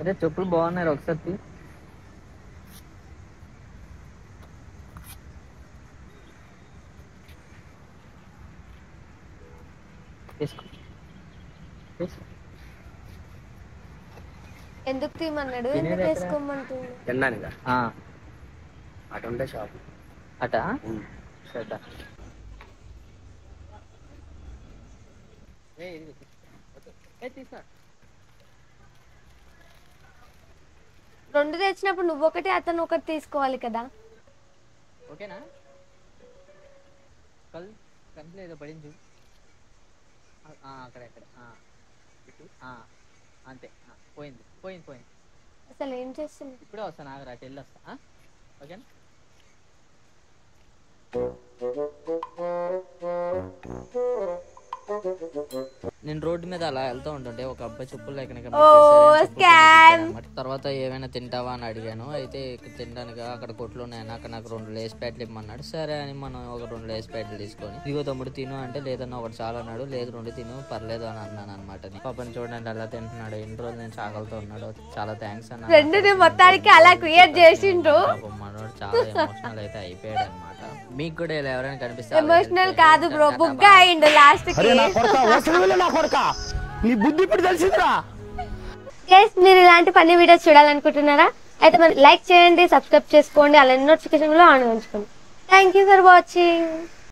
అరే చెప్పులు బాగున్నారు ఒకసారి తీసుకో ఎందుకు తీమన్నాడు? ఎందుకు వేసుకోమంటుంది? తిన్నానుగా అటు ఉంటే షాప్ అట శ్రద్ధ రెండు తెచ్చినప్పుడు నువ్వు ఒకటి అతను ఒకటి తీసుకోవాలి కదా. ఓకేనా కల్ కంట్లో ఏదో పడింది అక్కడ అంతే పోయింది పోయింది పోయింది. అసలు ఏం చేస్తుంది? ఇప్పుడే వస్తాను ఆగరా అటు వెళ్ళి వస్తా. ఓకేనా నేను రోడ్డు మీద అలా వెళ్తూ ఉంటుంటే ఒక అబ్బాయి చెప్పులు లేక తర్వాత ఏమైనా తింటావా అని అడిగాను. అయితే ఇక్కడ తినడానికి అక్కడ కొట్లు ఉన్నాయని అక్కడ నాకు 2 లేస్ ప్యాకెట్లు ఇమ్మన్నాడు. సరే అని మనం ఒక 2 లేస్ ప్యాకెట్లు తీసుకొని ఇదిగో తమ్ముడు తిను అంటే లేదన్నా ఒకటి చాలా అన్నాడు. లేదు 2 తిను పర్లేదు అని అన్నాను అనమాట. పాపని చూడండి అలా తింటున్నాడు. ఎన్ని రోజులు నేను ఆకలితో ఉన్నాడు. చాలా థ్యాంక్స్ అన్న. మొత్తానికి అలా క్రియేట్ చేసిండ్రు. మనోడు చాలా ఎమోషనల్ అయితే అయిపోయాడు అనమాట. మీకు కూడా ఇలా ఎవరైనా కనిపిస్తే ఎమోషనల్ కాదు బ్రో, బుగ్గ అయిండు లాస్ట్ కి. నీ బుద్ధి ఇప్పుడు తెలిసిందిరా. గైస్ మీరు ఇలాంటి ఫన్నీ వీడియోస్ చూడాలనుకుంటున్నారా? అయితే మరి లైక్ చేయండి, సబ్స్క్రైబ్ చేసుకోండి, అలానే నోటిఫికేషన్ లో ఆన్ ఉంచుకోండి. Thank you for watching.